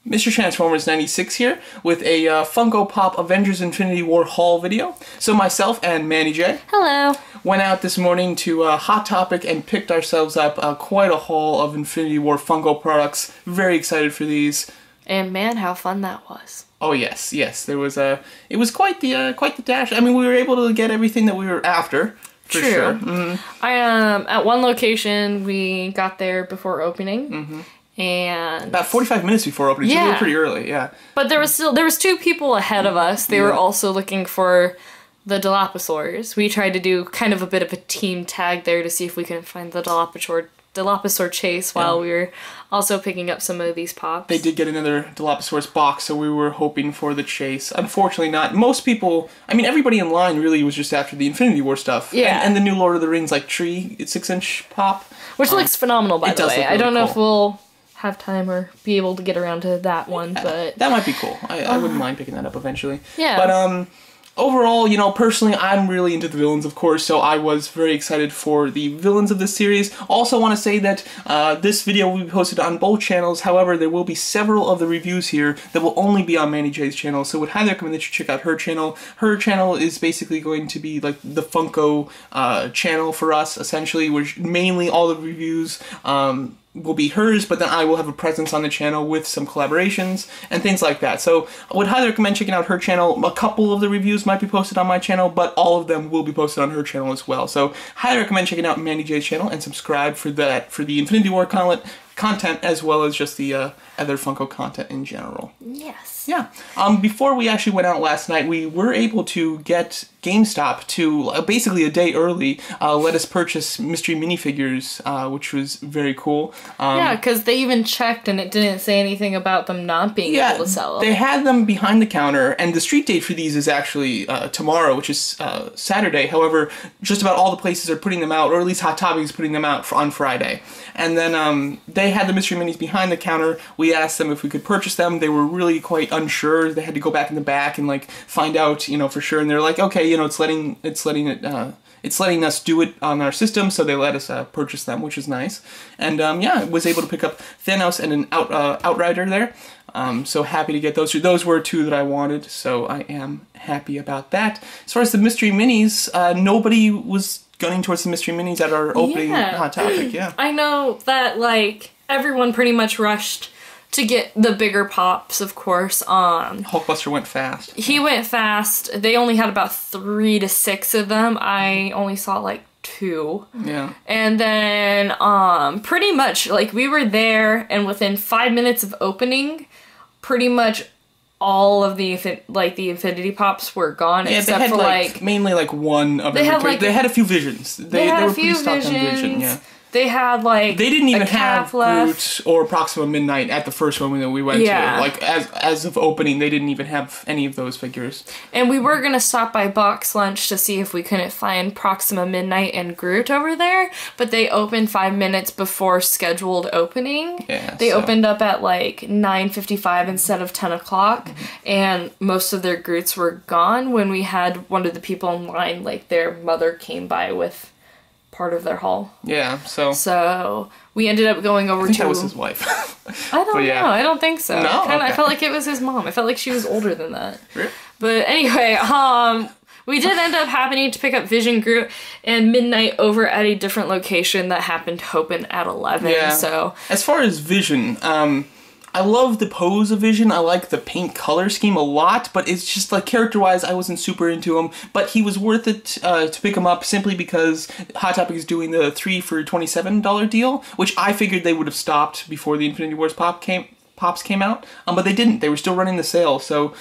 Mr. Transformers 96 here with a Funko Pop Avengers Infinity War haul video. So myself and Manny J. Hello. Went out this morning to Hot Topic and picked ourselves up quite a haul of Infinity War Funko products. Very excited for these. And man, how fun that was. Oh yes, yes. There was it was quite the dash. I mean, we were able to get everything that we were after. For True. Sure. Mm-hmm. At one location we got there before opening. Mm-hmm. And about 45 minutes before opening, so we were pretty early, yeah. But there was two people ahead of us. They were also looking for the Dilophosaurs. We tried to do kind of a bit of a team tag there to see if we can find the Dilophosaur chase while we were also picking up some of these pops. They did get another Dilophosaurus box, so we were hoping for the chase. Unfortunately not. Most people, I mean everybody in line really was just after the Infinity War stuff. Yeah. And the new Lord of the Rings like tree 6-inch pop. Which looks phenomenal, by the way. Really I don't know cool. if we'll have time or be able to get around to that one, but that might be cool. I wouldn't mind picking that up eventually. Yeah. But overall, you know, personally, I'm really into the villains, of course, so I was very excited for the villains of this series. Also want to say that this video will be posted on both channels. However, there will be several of the reviews here that will only be on Manny J's channel, so would highly recommend that you check out her channel. Her channel is basically going to be like the Funko channel for us, essentially, which mainly all the reviews will be hers, but then I will have a presence on the channel with some collaborations and things like that. So I would highly recommend checking out her channel. A couple of the reviews might be posted on my channel, but all of them will be posted on her channel as well. So highly recommend checking out Manny J's channel and subscribe for the Infinity War content as well as just the other Funko content in general. yes. Yeah. Before we actually went out last night, we were able to get GameStop to, basically a day early, let us purchase mystery minifigures, which was very cool. Yeah, because they even checked and it didn't say anything about them not being able to sell them. They had them behind the counter, and the street date for these is actually tomorrow, which is Saturday. However, just about all the places are putting them out, or at least Hot Topic is putting them out on Friday. And then they had the mystery minis behind the counter. We asked them if we could purchase them. They were really quite unsure. They had to go back in the back and like find out, you know, for sure. And they're like, okay, you know, it's letting us do it on our system, so they let us purchase them, which is nice. And yeah, was able to pick up Thanos and an Outrider there. So happy to get those two. Those were two that I wanted, so I am happy about that. As far as the mystery minis, nobody was gunning towards the mystery minis at our opening Hot Topic. Yeah, I know that like everyone pretty much rushed to get the bigger pops, of course. Hulkbuster went fast. He went fast. They only had about 3 to 6 of them. I only saw like 2. Yeah. And then pretty much like we were there, and within 5 minutes of opening, pretty much all of the Infinity Pops were gone, yeah, except they had for like mainly like one of they them. Had, they had a few visions. They had were a few pretty stocked on Vision. Yeah. They had like they didn't even a have calf left. Groot or Proxima Midnight at the first one that we went to. Like as of opening, they didn't even have any of those figures. And we were gonna stop by Box Lunch to see if we couldn't find Proxima Midnight and Groot over there, but they opened 5 minutes before scheduled opening. Yeah, they opened up at like 9:55 instead of 10 o'clock, and most of their Groots were gone when we had one of the people in line, like their mother came by with part of their haul. Yeah, so we ended up going over that was his wife. I don't know. I don't think so. No? Okay. I felt like it was his mom. I felt like she was older than that. Really? But anyway, we did end up happening to pick up Vision, Groot, and Midnight over at a different location that happened to open at 11. Yeah. So as far as Vision, I love the pose of Vision. I like the paint color scheme a lot, but it's just like character-wise, I wasn't super into him. But he was worth it to pick him up simply because Hot Topic is doing the 3 for $27 deal, which I figured they would have stopped before the Infinity Wars Pops came out, but they didn't. They were still running the sale, so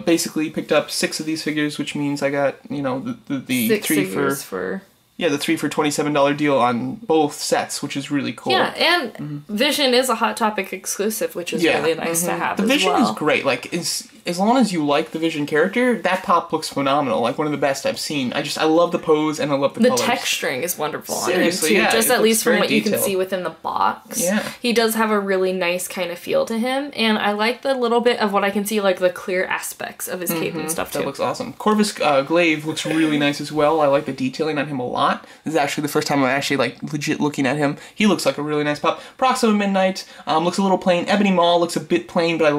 basically picked up 6 of these figures, which means I got, you know, the 3 for yeah, the 3 for $27 deal on both sets, which is really cool. Yeah, and Vision is a Hot Topic exclusive, which is really nice to have. The as Vision well. is great. Like, it's as long as you like the Vision character, that pop looks phenomenal. Like one of the best I've seen. I love the pose and I love the colors. The texturing is wonderful Seriously, on him too. yeah, Just it at least from looks what very you can detailed. see within the box. Yeah. He does have a really nice kind of feel to him, and I like the little bit of what I can see, like the clear aspects of his cape and stuff too. That looks awesome. Corvus Glaive looks really nice as well. I like the detailing on him a lot. This is actually the first time I'm actually like legit looking at him. He looks like a really nice pop. Proxima Midnight looks a little plain. Ebony Maul looks a bit plain, but I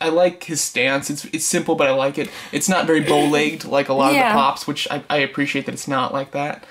like his stance. It's simple, but I like it. It's not very bow-legged like a lot of the pops, which I appreciate that it's not like that.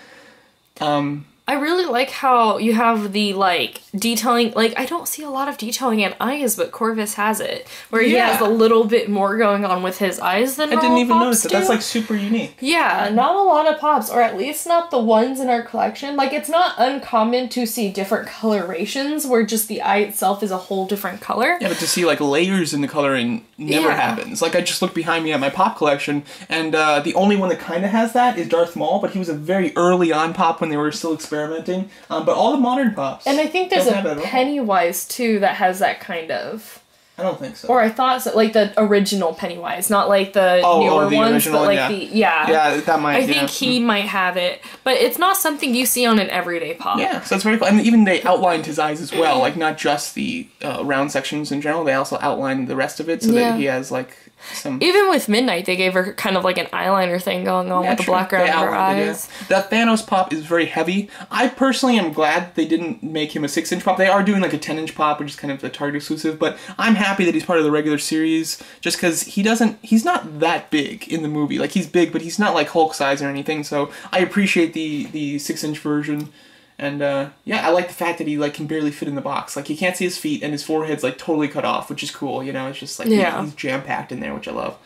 I really like how you have the, like, detailing. Like, I don't see a lot of detailing in eyes, but Corvus has it. Where he has a little bit more going on with his eyes than I didn't even notice that. That's, like, super unique. Yeah, not a lot of pops, or at least not the ones in our collection. Like, it's not uncommon to see different colorations where just the eye itself is a whole different color. Yeah, but to see, like, layers in the coloring never happens. Like, I just looked behind me at my pop collection, and the only one that kind of has that is Darth Maul, but he was a very early on pop when they were still experimenting. But all the modern pops. And I think there's a Pennywise too that has that kind of. I don't think so. Or I thought so, like the original Pennywise, not like the newer the ones, original, but like yeah, that might. I think he might have it, but it's not something you see on an everyday pop. Yeah, so it's very cool. And even they outlined his eyes as well, like not just the round sections in general. They also outlined the rest of it so that he has like some. Even with Midnight, they gave her kind of like an eyeliner thing going on with the background of her eyes. That Thanos pop is very heavy. I personally am glad they didn't make him a 6-inch pop. They are doing like a 10-inch pop, which is kind of a Target exclusive, but I'm happy that he's part of the regular series just because he's not that big in the movie. Like he's big, but he's not like Hulk size or anything, so I appreciate the 6-inch version. And yeah, I like the fact that he like can barely fit in the box. Like you can't see his feet, and his forehead's like totally cut off, which is cool. You know, it's just like he's jam packed in there, which I love.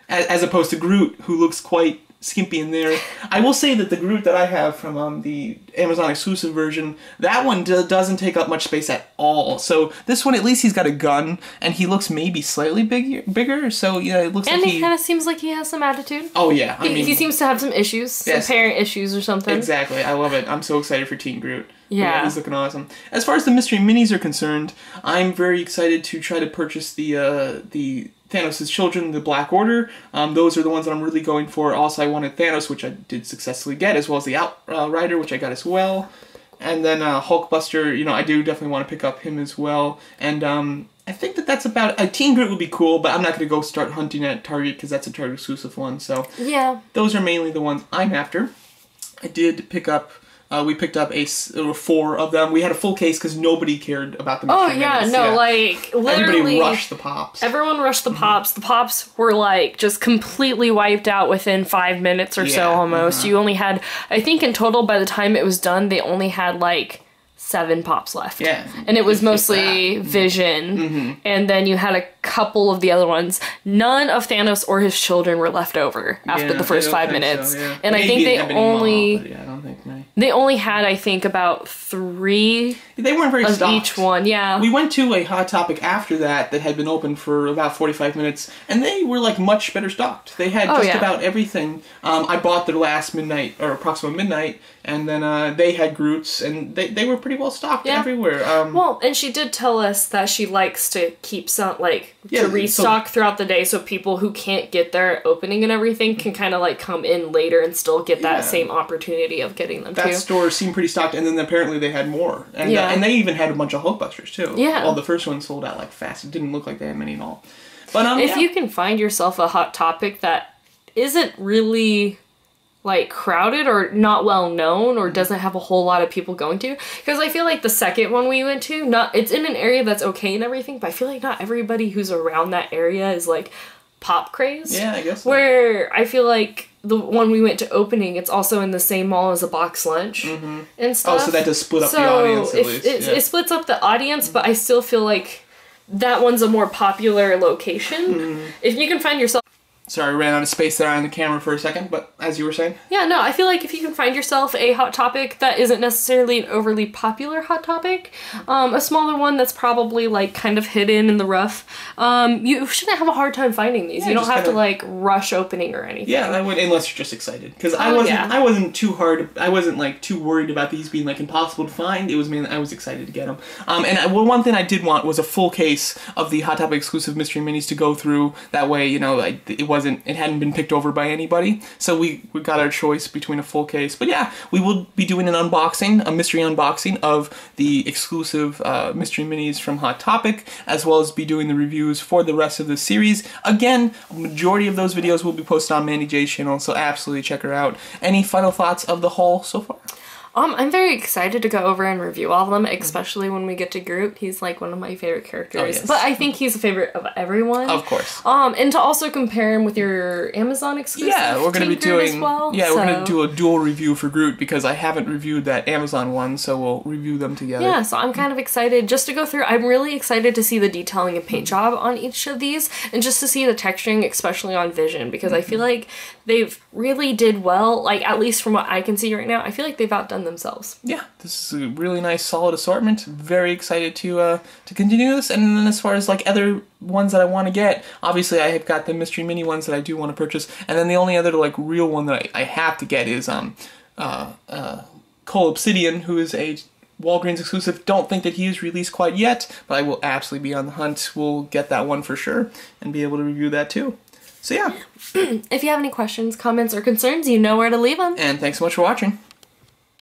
As opposed to Groot, who looks quite skimpy in there. I will say that the Groot that I have from the Amazon exclusive version, that one doesn't take up much space at all. So this one, at least he's got a gun, and he looks maybe slightly bigger. So yeah, it looks like he kind of seems like he has some attitude. Oh yeah, I mean he seems to have some issues, some parent issues or something. Exactly, I love it. I'm so excited for Teen Groot. Yeah, he's looking awesome. As far as the mystery minis are concerned, I'm very excited to try to purchase the Thanos' children, the Black Order. Those are the ones that I'm really going for. Also, I wanted Thanos, which I did successfully get, as well as the Outrider, which I got as well. And then Hulkbuster, you know, I do definitely want to pick up him as well. And I think that's about it. Teen Groot would be cool, but I'm not going to go start hunting at Target because that's a Target exclusive one. So yeah, those are mainly the ones I'm after. I did pick up. We picked up 4 of them. We had a full case because nobody cared about the mystery minis. Like literally everybody rushed the pops. Everyone rushed the pops. The pops were like just completely wiped out within 5 minutes or so almost. You only had, I think in total by the time it was done, they only had like 7 pops left. Yeah. And it was mostly Vision. And then you had a couple of the other ones. None of Thanos or his children were left over after the first 5 minutes. So, and maybe I think they only had, I think, about 3 they weren't very of stocked. Each one. Yeah. We went to a Hot Topic after that had been open for about 45 minutes, and they were like much better stocked. They had just about everything. I bought their last Midnight, or Proxima Midnight, and then they had Groots, and they were pretty well stocked everywhere. Well, and she did tell us that she likes to keep some, like, to restock throughout the day so people who can't get their opening and everything can kind of, like, come in later and still get that same opportunity of getting them, That store seemed pretty stocked, and then apparently they had more. And, and they even had a bunch of Hulkbusters, too. Yeah. Well, the first one sold out, like, fast. It didn't look like they had many at all. But, if you can find yourself a Hot Topic that isn't really, like, crowded or not well known or doesn't have a whole lot of people going to, because I feel like the second one we went to, it's in an area that's okay and everything, but I feel like not everybody who's around that area is, like, pop crazed. Yeah, I guess so. Where I feel like the one we went to opening, it's also in the same mall as a box lunch and stuff. Oh, so that does split up the audience at least. It splits up the audience, but I still feel like that one's a more popular location. If you can find yourself... Sorry, I ran out of space there on the camera for a second, but as you were saying. Yeah, no, I feel like if you can find yourself a Hot Topic that isn't necessarily an overly popular Hot Topic, a smaller one that's probably like kind of hidden in the rough, you shouldn't have a hard time finding these. Yeah, you don't have kinda, to like rush opening or anything. Yeah, I would, unless you're just excited. Because I wasn't like too worried about these being like impossible to find. It was mainly I was excited to get them. One thing I did want was a full case of the Hot Topic exclusive mystery minis to go through. That way, you know, it hadn't been picked over by anybody, so we got our choice between a full case. But yeah, we will be doing an unboxing, a mystery unboxing of the exclusive mystery minis from Hot Topic, as well as be doing the reviews for the rest of the series. Again, a majority of those videos will be posted on Mandy J's channel, so absolutely check her out. Any final thoughts of the haul so far? I'm very excited to go over and review all of them, especially when we get to Groot. He's like one of my favorite characters. Oh, yes. But I think he's a favorite of everyone. Of course. And to also compare him with your Amazon exclusive. Yeah, we're gonna be doing as well, we're gonna do a dual review for Groot because I haven't reviewed that Amazon one, so we'll review them together. Yeah, so I'm kind of excited just to go through. I'm really excited to see the detailing and paint job on each of these, and just to see the texturing, especially on Vision, because I feel like they've really did well, like at least from what I can see right now. I feel like they've outdone themselves. Yeah, this is a really nice, solid assortment. Very excited to continue this. And then as far as like other ones that I want to get, obviously I have got the mystery mini ones that I do want to purchase. And then the only other like real one that I have to get is Cole Obsidian, who is a Walgreens exclusive. Don't think that he is released quite yet, but I will absolutely be on the hunt. We'll get that one for sure and be able to review that too. So yeah. If you have any questions, comments, or concerns, you know where to leave them. And thanks so much for watching.